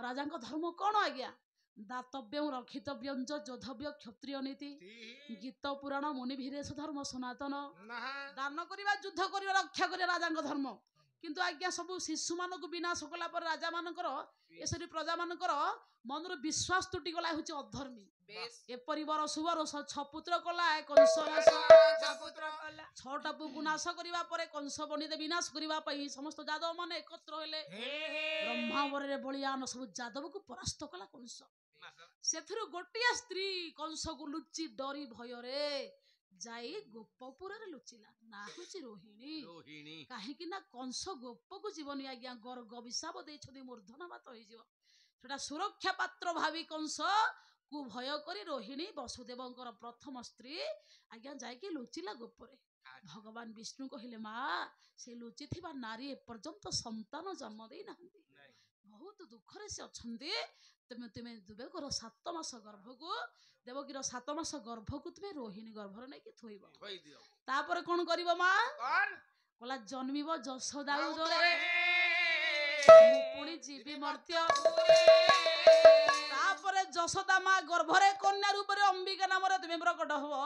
राजा धर्म कौन आज्ञा दातव्यम रक्षितव्यम च जोधव्य क्षत्रिय नीति गीत पुराण मुनि भीरेश धर्म सनातन दान करवा युद्ध करवा रक्षा करवा राजा धर्म किंतु आज्ञा सब शिशु मान विनाश कला पर राजा मानकर एसरी प्रजा मानकर मनर विश्वास तुटी गला हूँ अधर्मी एपरी बर सुबरस छपुत्र कला कंस छटा पुकु नाश करने पर कंस बनिदे विनाश करने समस्त यादव मान एकत्र हेले ब्रह्मावरे बलियान सब यादव को परास्त कला कंस से गोटे स्त्री कंस को लुचि डरी भୟରେ जाई गोपपुर लुचिला ना हूँ रोहिणी कहीं ना कंस गोप को जीवन आज्ञा गर्ग विषाप दे मूर्धनावात होटा सुरक्षा पात्र भावी कंस को भय करी रोहिणी वसुदेवंकर प्रथम स्त्री आज्ञा जाइए लुचिला गोपरे भगवान विष्णु कहले माँ से लुचि थिबा नारी एपर्यंत संतान जन्म दे ना बहुत दुखरे से अच्छे तुम तुम्हें देवकीर 7 मास गर्भ को देवकीर 7 मास गर्भ को तुम्हें रोहिणी गर्भर नहीं थोइब तापर कौन करिवो माँ कहला जन्मिब जशोदा उदरे पुणी जीवी मर्त्य तापर जशोदा माँ गर्भरे कन्या रूप में अंबिका नाम तुम्हें प्रकट हो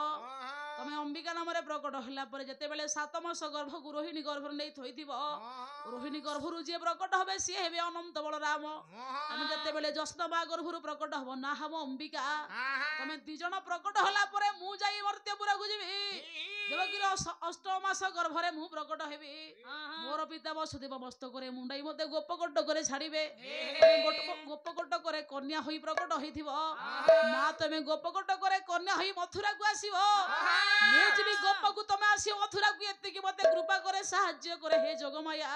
तमें अंबिका नाम प्रकट होला जिते बेले 7 मास गर्भ को रोहिणी गर्भ नहीं थोइथिब रोहिणी गर्भरु जे प्रकट हे सी हे अनंत बलराम तमें जिते बेले जशोदा माँ गर्भरु प्रकट हम ना हम अंबिका तमें 2 जन प्रकट होला परे मु जाई मर्त्यपुर को जीवी देवकीर 8 मास गर्भरे मु प्रकट हेबी मोर पिता वसुदेव मस्तक मुंडाई मते गोपकट करे छाड़िबे गोपकट करे कन्या होई प्रकट होइथिबो मां तमे गोपकट करे कन्या होई मथुरा को आसीबो मु जीवी गोप को तमे आसी मथुरा को एति कि मते कृपा करे सहाय्य करे हे जगमाया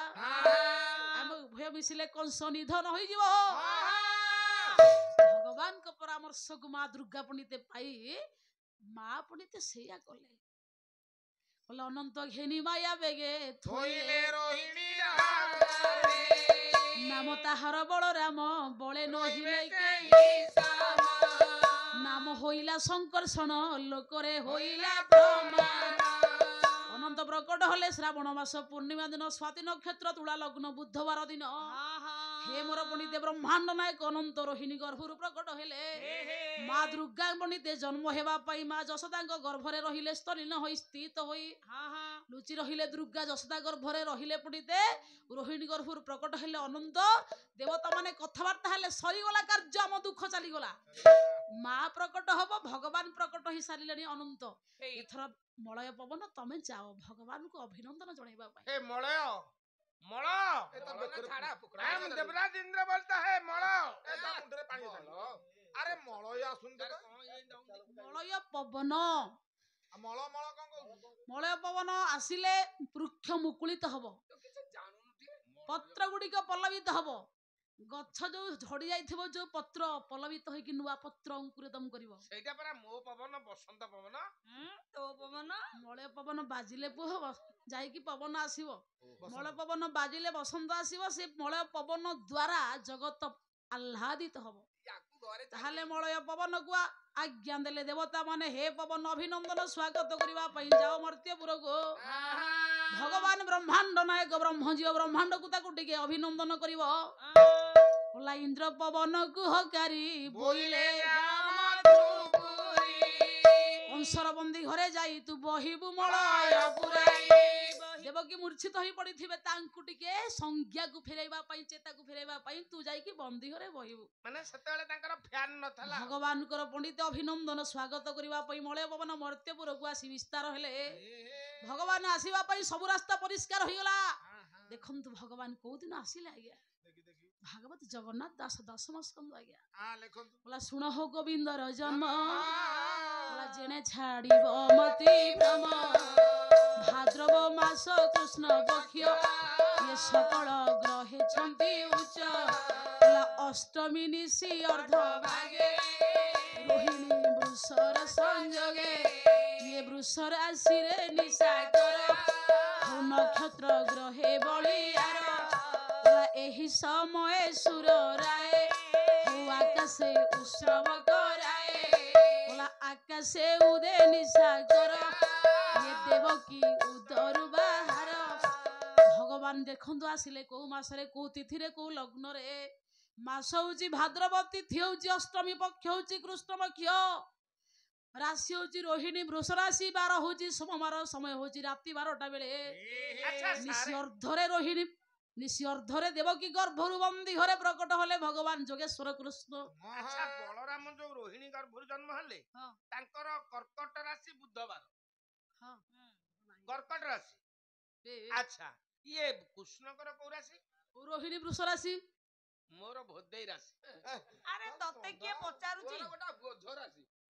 हम भय मिसिले कंस निधन होई जीवो भगवान को परामर्श को मां दुर्गा पुनीते पाई मां पुनीते सेया कले बोला अनंत घेनी माया बेगे थोइले रोहिणी नाम ताहार बलराम बले नहिले नाम होइला संकर्षण लोकरे होइला अनंत प्रकट हले श्रावण मास पूर्णिमा दिन स्वाति नक्षत्र तुला लग्न बुधवार दिन हे मोर पणिते ब्रह्मांड नायक अनंत रोहिणी गर्भरु प्रकट हेले माँ दुर्गा पणिते जन्म हेबा पाई माँ जशोदा गर्भरे रहिले स्तलीन होई स्थित होई लुचि रहिले दुर्गा जशोदा गर्भरे रहिले पणिते रोहिणी गर्भरु प्रकट हेले अनंत देवता माने कथबार्ता हेले सरी गला कार्य हम दुख चली गला माँ प्रकट हब भगवान प्रकट हो सारे अनंत एथर मलय पवन तमे जाओ भगवान को अभिनंदन जणाइबा पाई ए मलय मल देवराज इंद्र बोलता है मल मुंडरे पानी अरे मलय आसुन मलय पवन मल मल कौन मलय पवन आसिले वृक्ष मुकुलित हब पत्र गुड़िक पल्लवित हब गछ जो झड़ी जाइथिबो जो पत्र पल्लवित होई कि नुवा पत्र अंकुरितम करिवो सेटा परा मो पवन बसंत पवन तो पवन मलय पवन बाजिले पुह जाई कि पवन आसीबो मलय पवन बाजिले बसंत आसीबो से मलय पवन द्वारा जगत आह्लादित हबो ताहले मलय पवन को आज्ञा देले देवता माने हे पवन अभिनंदन स्वागत करिवा पई जाओ मर्त्यपुर को भगवान ब्रह्मांड नायक ब्रह्मजीव ब्रह्मांड को ताकू टिके अभिनंदन करिवो बोला इंद्र पवन कुहकारी बोइले कंसर बंदी घरे जाई तू बहिबु मलय पुराई देवकी मूर्छित होई पड़िथिबे तांकु टिके संज्ञा को फेराइबा पई चेता को फेराइबा पई तू जाई कि बंदी घरे बहिबु माने सेतेले तांकर फैन नथला भगवान कर पंडित अभिनंदन स्वागत करिबा पई मलय पवन मर्त्यपुर को आसी विस्तार हेले भगवान आसीबा पई सब रास्ता परिष्कार होई गला देखंतु भगवान को दिन आसीले आज्ञा भागवत जगन्नाथ दास 10 मास कम आज्ञा हां लेखंतु बोला सुन हो गोविंदर जन्म बोला जेने छाड़िबो मति भ्रम भाद्रव मास कृष्ण पक्ष ये सकल ग्रहे छंती उच्च बोला अष्टमी निशी अर्ध भागे रोहिणी वृषर संजोगे ये वृषर आसिरे निशा कर नक्षत्र ग्रहे बलियार एही समय सुर राय हो आकाशे उत्सव कराए बोला आकाशे उदे निशा कर ये देवकी उदर बाहर भगवान देखंतु आसिले को मासरे को तिथि रे को लग्न रे ମାସ ହଉଛି ଭାଦ୍ରବ, ତିଥି ହଉଛି ଅଷ୍ଟମୀ, ପକ୍ଷ ହଉଛି କୃଷ୍ଣ ପକ୍ଷ, ରାଶି ହଉଛି ରୋହିଣୀ ବୃଷ ରାଶି, ବାର ହଉଛି ସୋମବାର, ସମୟ ହଉଛି ରାତି 12ଟା ବେଳେ। ଆଚ୍ଛା ନିଶି ଅର୍ଦ୍ଧରେ ରୋହିଣୀ, ନିଶି ଅର୍ଦ୍ଧରେ ଦେବକୀ ଗର୍ଭରୁ ବନ୍ଦୀ ଘରେ ପ୍ରକଟ ହେଲେ ଭଗବାନ ଯୋଗେଶ୍ୱର କୃଷ୍ଣ। ଆଚ୍ଛା ବଳରାମ ଯୋଉ ରୋହିଣୀ ଗର୍ଭରୁ ଜନ୍ମ ହେଲେ ହଁ। ତାଙ୍କର କର୍କଟ ରାଶି ବୁଧବାର, ହଁ। କର୍କଟ ରାଶି। ଆଚ୍ଛା ଇଏ କୃଷ୍ଣଙ୍କର କୋଉ ରାଶି? ରୋହିଣୀ ବୃଷ ରାଶି। ମୋର ଭୋଦେଇ ରାଶି। ଆରେ ତତେ କିଏ ପଚାରୁଛି?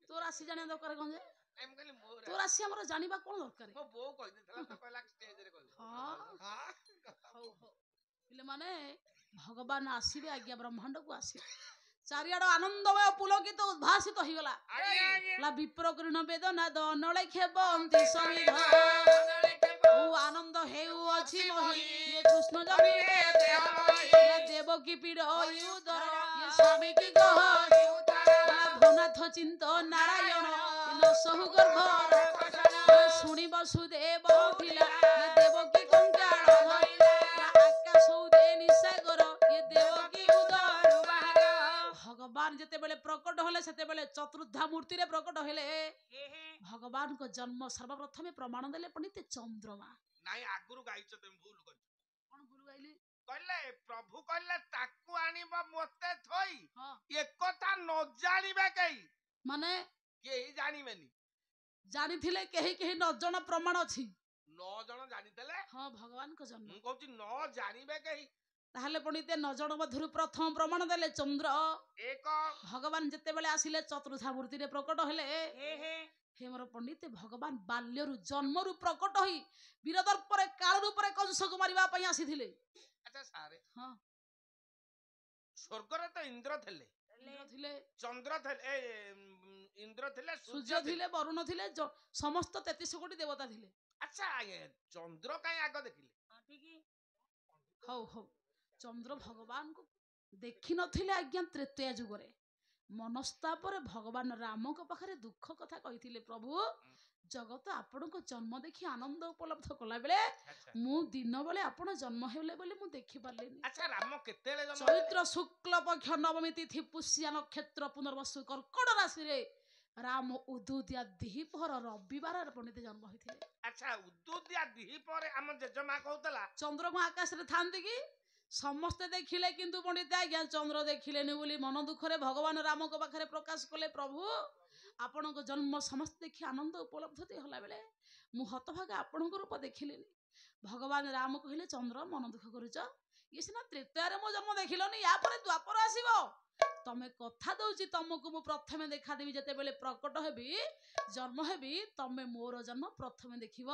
ତୋ ରାଶି ଜାଣିବା ଦରକାର କଣ ଯେ? ମୁଁ କହିଲି ମୋ ତୋ ରାଶି ଆମର ଜାଣିବା କଣ ଦରକାର? ମୋ ବୋଉ କହିଦେଇଥିଲା ତ, କହିଲା ଷ୍ଟେଜରେ କହିଲା। ହଉ ହଉ ପିଲାମାନେ, ଭଗବାନ ଆସିବେ ଆଜ୍ଞା, ବ୍ରହ୍ମାଣ୍ଡକୁ ଆସିବେ। ଚାରିଆଡ ଆନନ୍ଦମୟ ପୁଲକିତ ଉଦ୍ଭାସିତ ହେଇଗଲା। ବିପ୍ର କୃଣ ବେଦନା ଦନଳେ ଖେବନ୍ତି ସମିଧ, ଆନନ୍ଦ ହେଉଅଛି ମୋହି କୃଷ୍ଣ ଜନ୍ମି ଦେବକୀ ପୀଡ଼ ଉଦର ସ୍ୱାମୀ କି କହ ଭନାଥ ଚିନ୍ତ ନାରାୟଣ ସହୁ ଗର୍ଭ ଶୁଣି ବସୁଦେବ ଉଠିଲା ଦେବକୀ କଙ୍କାଳ ଆକାଶ ଉଦେ ନିଶାଗର ଦେବକୀ ଉଦର ଭଗବାନ ଯେତେବେଳେ ପ୍ରକଟ ହେଲେ ସେତେବେଳେ ଚତୁର୍ଦ୍ଧା ମୂର୍ତ୍ତିରେ ପ୍ରକଟ ହେଲେ। ଭଗବାନଙ୍କ ଜନ୍ମ ସର୍ବପ୍ରଥମେ ପ୍ରମାଣ ଦେଲେ ପଣ୍ଡିତ ଚନ୍ଦ୍ରମା। ନାଇଁ ଆଗରୁ ଗାଇଛ ତମେ, ଭୁଲ କରିଛ। କଣ ଭୁଲ ଗାଇଲି? କହିଲେ ପ୍ରଭୁ କହିଲେ ତାକୁ ଆଣିବ ମତେ ଥୋଇ, ହଁ। ଏକଥା ନ ଜାଣିବେ କେହି, ମାନେ କେହି ଜାଣିବେନି। ଜାଣିଥିଲେ କେହି କେହି 9 ଜଣ ପ୍ରମାଣ ଅଛି। 9 ଜଣ ଜାଣିଥିଲେ। ହଁ ଭଗବାନଙ୍କ ଜନ୍ମ। ମୁଁ କହୁଛି ନ ଜାଣିବେ କେହି। ତାହେଲେ ପଣ୍ଡିତ 9 ଜଣ ମଧ୍ୟରୁ ପ୍ରଥମ ପ୍ରମାଣ ଦେଲେ ଚନ୍ଦ୍ର। ଏକ ଭଗବାନ ଯେତେବେଳେ ଆସିଲେ ଚତୁର୍ଥା ମୂର୍ତ୍ତିରେ ପ୍ରକଟ ହେଲେ। ହେ ମୋର ପଣ୍ଡିତ, ଭଗବାନ ବାଲ୍ୟରୁ ଜନ୍ମରୁ ପ୍ରକଟ ହୋଇ ବୀରଦର୍ପରେ କାଳ ରୂପରେ କଂସକୁ ମାରିବା ପାଇଁ ଆସିଥିଲେ। ଆଚ୍ଛା ସାରେ, ହଁ ସ୍ୱର୍ଗରେ ତ ଇନ୍ଦ୍ର ଥିଲେ, ଚନ୍ଦ୍ର ଥିଲେ, ଇନ୍ଦ୍ର ଥିଲେ, ସୂର୍ଯ୍ୟ ଥିଲେ, ବରୁଣ ଥିଲେ, ସମସ୍ତ 33 କୋଟି ଦେବତା ଥିଲେ। ଆଚ୍ଛା ଚନ୍ଦ୍ର କାଇଁ ଆଗ ଦେଖିଲେ? ହଉ ହଉ, ଚନ୍ଦ୍ର ଭଗବାନଙ୍କୁ ଦେଖିନଥିଲେ ଆଜ୍ଞା। ତ୍ରେତୟା ଯୁଗରେ ମନସ୍ତାପରେ ଭଗବାନ ରାମଙ୍କ ପାଖରେ ଦୁଃଖ କଥା କହିଥିଲେ, ପ୍ରଭୁ ଜଗତ ଆପଣଙ୍କ ଜନ୍ମ ଦେଖି ଆନନ୍ଦ ଉପଲବ୍ଧ କଲା ବେଳେ ମୁଁ ଦିନ ବେଳେ ଆପଣ ଜନ୍ମ ହେଲେ ବୋଲି ମୁଁ ଦେଖି ପାରିଲିନି। ଆଚ୍ଛା ରାମ କେତେବେଳେ ଜନ୍ମ? ଚୈତ୍ର ଶୁକ୍ଳ ପକ୍ଷ ନବମୀ ତିଥି ପୁଷ୍ୟା ନକ୍ଷତ୍ର ପୁନର୍ବସୁ କର୍କଟ ରାଶିରେ ରାମ ଉଦୁଦିଆ ଦ୍ୱିପହର ରବିବାର ପଣ୍ଡିତ ଜନ୍ମ ହୋଇଥିଲେ। ଆଚ୍ଛା ଉଦୁଦିଆ ଦ୍ୱିପହରେ ଆମ ଜେଜେମା କହୁଥିଲା ଚନ୍ଦ୍ର କଣ ଆକାଶରେ ଥାନ୍ତି କି? ସମସ୍ତେ ଦେଖିଲେ କିନ୍ତୁ ପଣ୍ଡିତ ଆଜ୍ଞା ଚନ୍ଦ୍ର ଦେଖିଲେନି ବୋଲି ମନ ଦୁଃଖରେ ଭଗବାନ ରାମଙ୍କ ପାଖରେ ପ୍ରକାଶ କଲେ, ପ୍ରଭୁ ଆପଣଙ୍କ ଜନ୍ମ ସମସ୍ତେ ଦେଖି ଆନନ୍ଦ ଉପଲବ୍ଧ ହେଲା ବେଳେ ମୁଁ ହତଭାଗା ଆପଣଙ୍କ ରୂପ ଦେଖିଲିନି। ଭଗବାନ ରାମ କହିଲେ, ଚନ୍ଦ୍ର ମନ ଦୁଃଖ କରୁଛ? ଇଏ ସିନା ତ୍ରେତୟାରେ ମୋ ଜନ୍ମ ଦେଖିଲନି, ୟା ପରେ ଦ୍ୱାପର ଆସିବ। ତମେ କଥା ଦଉଛି ତମକୁ ମୁଁ ପ୍ରଥମେ ଦେଖାଦେବି, ଯେତେବେଳେ ପ୍ରକଟ ହେବି ଜନ୍ମ ହେବି ତମେ ମୋର ଜନ୍ମ ପ୍ରଥମେ ଦେଖିବ।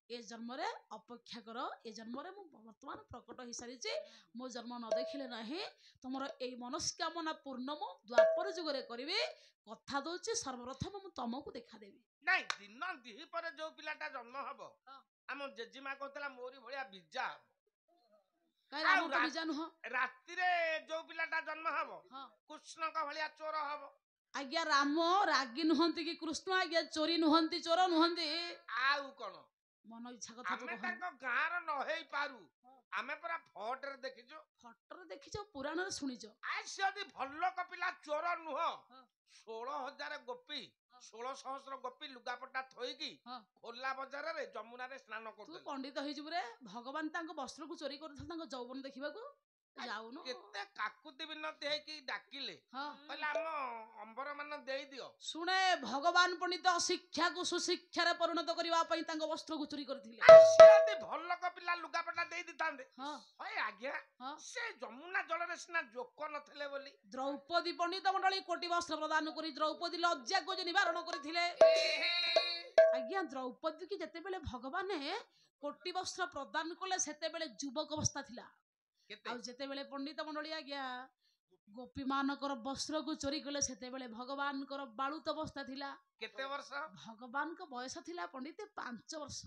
ଏ ଜନ୍ମରେ ଅପେକ୍ଷା କର, ଏ ଜନ୍ମରେ ମୁଁ ବର୍ତ୍ତମାନ ପ୍ରକଟ ହେଇସାରିଛି, ମୋ ଜନ୍ମ ନ ଦେଖିଲେ ନାହିଁ। ତମର ଏଇ ମନସ୍କାମନା ପୂର୍ଣ୍ଣ ମୁଁ ଦ୍ୱାପର ଯୁଗରେ କରିବି। କଥା ଦଉଛି ସର୍ବପ୍ରଥମ ମୁଁ ତମକୁ ଦେଖାଦେବି। ନାଇଁ ଦିନ ଦ୍ୱିପହରେ ଯୋଉ ପିଲାଟା ଜନ୍ମ ହବ, ଆମ ଜେଜେମା କହୁଥିଲା ମୋରି ଭଳିଆ ବିଜା ହବ। ରାତିରେ ଯୋଉ ପିଲାଟା ଜନ୍ମ ହବ କୃଷ୍ଣଙ୍କ ଭଳିଆ ଚୋର ହବ। ଆଜ୍ଞା ରାମ ରାଗି ନୁହନ୍ତି କି କୃଷ୍ଣ ଆଜ୍ଞା ଚୋରି ନୁହନ୍ତି, ଚୋର ନୁହନ୍ତି। ଆଉ କଣ ମନ ଇଚ୍ଛା କଥା ଆମେ ତାଙ୍କ ଗାଁର ନ ହେଇ ପାରୁ, ଆମେ ପରା ଫଟୋରେ ଦେଖିଛୁ। ଫଟୋରେ ଦେଖିଛ, ପୁରାଣରେ ଶୁଣିଛ। ସେ ଯଦି ଭଲ କପିଲା ଚୋର ନୁହଁ, 16,000 ଗୋପୀ 16,000 ଗୋପୀ ଲୁଗାପଟା ଥୋଇକି ଖୋଲା ବଜାରରେ ଯମୁନାରେ ସ୍ନାନ କରୁଥିଲେ। ତୁ ପଣ୍ଡିତ ହେଇଯିବୁ ରେ। ଭଗବାନ ତାଙ୍କ ବସ୍ତ୍ରକୁ ଚୋରି କରୁଥିଲେ ତାଙ୍କ ଯୌବନ ଦେଖିବାକୁ। ଯାଉନୁ କେତେ କାକୁତି ବିନତି ହେଇକି ଡାକିଲେ, କହିଲେ ଆମ ଅମ୍ବର ମାନ ଦେଇଦିଅ। ଶୁଣେ, ଭଗବାନ ପଣ୍ଡିତ ଅଶିକ୍ଷାକୁ ସୁଶିକ୍ଷାରେ ପରିଣତ କରିବା ପାଇଁ ତାଙ୍କ ବସ୍ତ୍ରକୁ ଚୋରି କରିଥିଲେ। ଯଦି ଭଲ କପିଲା ଲୁଗାପଟା ଦେଇ ଦେଇଥାନ୍ତେ। ଆଜ୍ଞା ସେ ଯମୁନା ଜଳରେ ସିନା ଜୋକ ନଥିଲେ ବୋଲି। ଦ୍ରୌପଦୀ ପଣ୍ଡିତ ମଣ୍ଡଳୀ କୋଟି ବସ୍ତ୍ର ପ୍ରଦାନ କରି ଦ୍ରୌପଦୀ ଲଜ୍ଜାକୁ ନିବାରଣ କରିଥିଲେ। ଆଜ୍ଞା ଦ୍ରୌପଦୀ କି ଯେତେବେଳେ ଭଗବାନ କୋଟି ବସ୍ତ୍ର ପ୍ରଦାନ କଲେ ସେତେବେଳେ ଯୁବକ ଅବସ୍ଥା ଥିଲା। ଆଉ ଯେତେବେଳେ ପଣ୍ଡିତ ମଣ୍ଡଳୀ ଆଜ୍ଞା ଗୋପୀ ମାନଙ୍କର ବସ୍ତ୍ରକୁ ଚୋରି କଲେ ସେତେବେଳେ ଭଗବାନଙ୍କର ବାଳୁତ ଅବସ୍ଥା ଥିଲା। କେତେ ବର୍ଷ? ଭଗବାନଙ୍କ ବୟସ ଥିଲା ପଣ୍ଡିତ 5 ବର୍ଷ।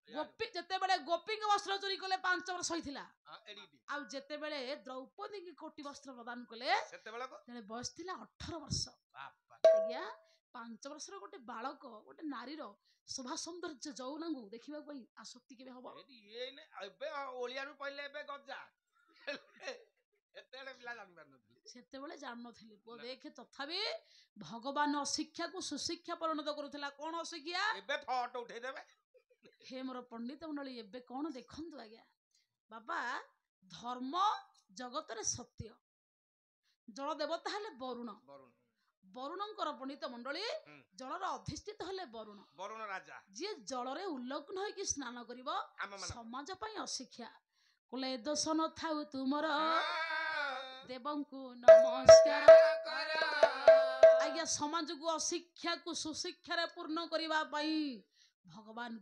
ଗୋପୀ ଯେତେବେଳେ ଗୋପୀଙ୍କ ବସ୍ତ୍ର ଚୋରି କଲେ 5 ବର୍ଷ ହେଇଥିଲା। ଆଉ ଯେତେବେଳେ ଦ୍ରୌପଦୀ କୋଟି ବସ୍ତ୍ର ପ୍ରଦାନ କଲେ ସେତେବେଳେ ବୟସ ଥିଲା 18 ବର୍ଷ। ଆଜ୍ଞା 5 ବର୍ଷର ଗୋଟେ ବାଳକ, ଗୋଟେ ନାରୀର ଶୋଭା ସୌନ୍ଦର୍ଯ୍ୟ ଯୌନଙ୍କୁ ଦେଖିବା ପାଇଁ ଆସକ୍ତି କେବେ ହବ? ଏବେ ଓଳିଆରୁ ପଇଲେ ଏବେ ଗଜା ଏତେବେଳେ ପିଲା ଜାଣିପାରୁନଥିଲେ। ସେତେବେଳେ ଜାଣୁନଥିଲେ। ପୁଅ ଦେଖେ ତଥାପି ଭଗବାନ ଅଶିକ୍ଷାକୁ ସୁଶିକ୍ଷା ପରିଣତ କରୁଥିଲା। କଣ ଅଶିକ୍ଷା? ଏବେ ଫଟୋ ଉଠେଇଦେବେ। ହେ ମୋର ପଣ୍ଡିତ ମଣ୍ଡଳୀ, ଏବେ କଣ ଦେଖନ୍ତୁ ଆଜ୍ଞା ବାବା, ଧର୍ମ ଜଗତରେ ସତ୍ୟ। ଜଳ ଦେବତା ହେଲେ ବରୁଣ। ବରୁଣଙ୍କର ପଣ୍ଡିତ ମଣ୍ଡଳୀ ଜଳର ଅଧିଷ୍ଠିତ ହେଲେ ବରୁଣ। ବରୁଣ ରାଜା ଯିଏ ଜଳରେ ଉଲ୍ଲଗ୍ନ ହେଇକି ସ୍ନାନ କରିବ ସମାଜ ପାଇଁ ଅଶିକ୍ଷା। କହିଲେ ଏ ଦୋଷ ନଥାଉ ତୁମର, ଦେବଙ୍କୁ ନମସ୍କାର। ଆଜ୍ଞା ସମାଜକୁ ଅଶିକ୍ଷାକୁ ସୁଶିକ୍ଷାରେ ପୂର୍ଣ୍ଣ କରିବା ପାଇଁ ଭଗବାନ